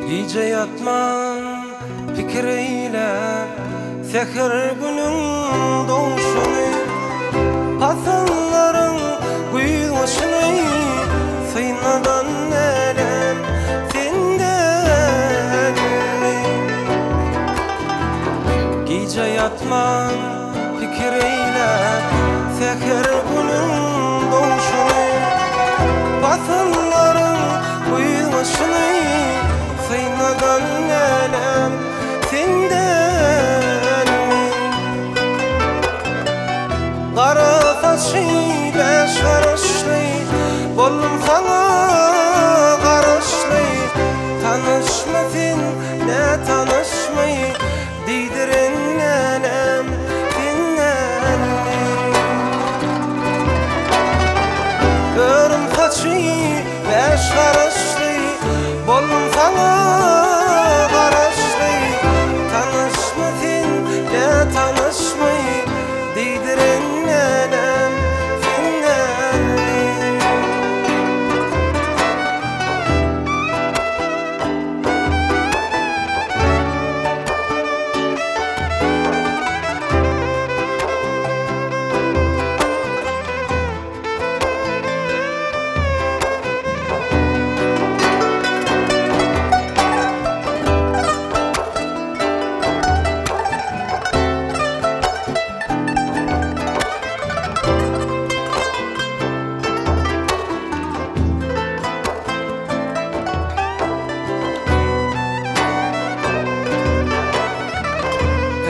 Gece yatman fikriyle seher günün doğuşunu, hasanların kuyuşunu, sıynadan elem senden mi? Gece yatman fikriyle seher günün doğuşunu, hasanların kuyuşunu, sıynadan elem senden mi? Kara saçı beş karışlı, bollum sana karışlı. Tanışmasın ne tanışmayı, diydirin elem senden mi? Örüm saçı beş karışlı, bollum sana karışlı. Tanışmasın ne tanışmayı, diydirin elem senden mi?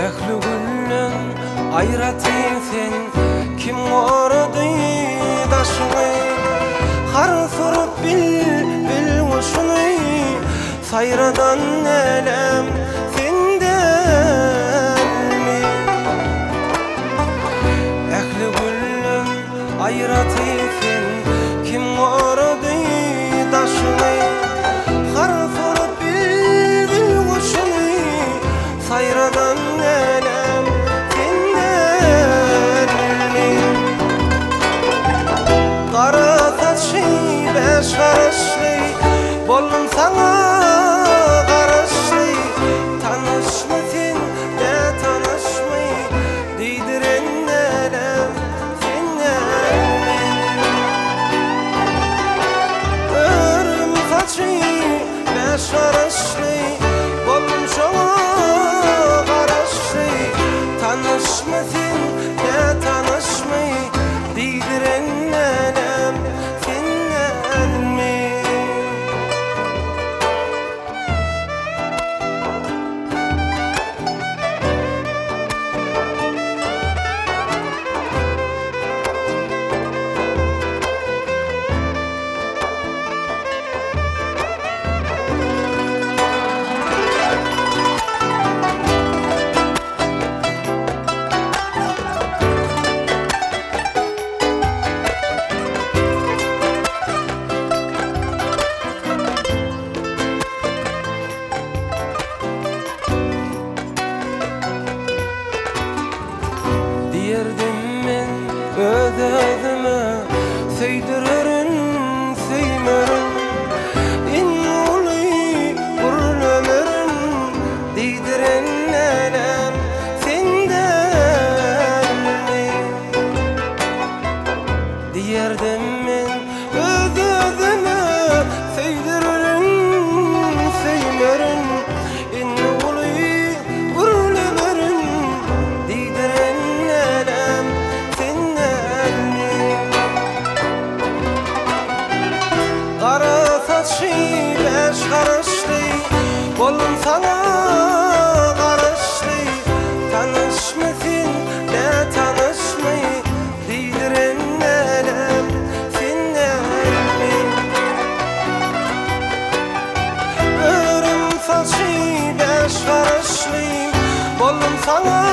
Ehli güllün ayratın sen, kim oradı daşını? Har sorup bil hoşunu, sayradan elem senden mi? Ehli güllün ayratın sen, kim oradı daşını? Har sorup bil hoşunu, sayradan elem senden mi? Kara saçı beş karışlı, bollum sana karışlı. Tanışmasın ne tanışmayı, diydirin elem senden mi? Örüm saçı beş karışlı, bollum sana karışlı. Tanışmasın ne tanışmayı, diydirin elem senden mi? Diyerdim men öz-özüme, söydürürün söymörün. İnuli gurlömörün, diydirin elem senden mi? Diyerdim men öz-özüme, söydürürün söymörün. İnuli gurlömörün, diydirin elem senden mi? Kara saçı beş karışlı, bollum sana karışlı. Tanışmasın ne tanışmayı, diydirin elem senden mi? Örüm saçı beş karışlı, bollum sana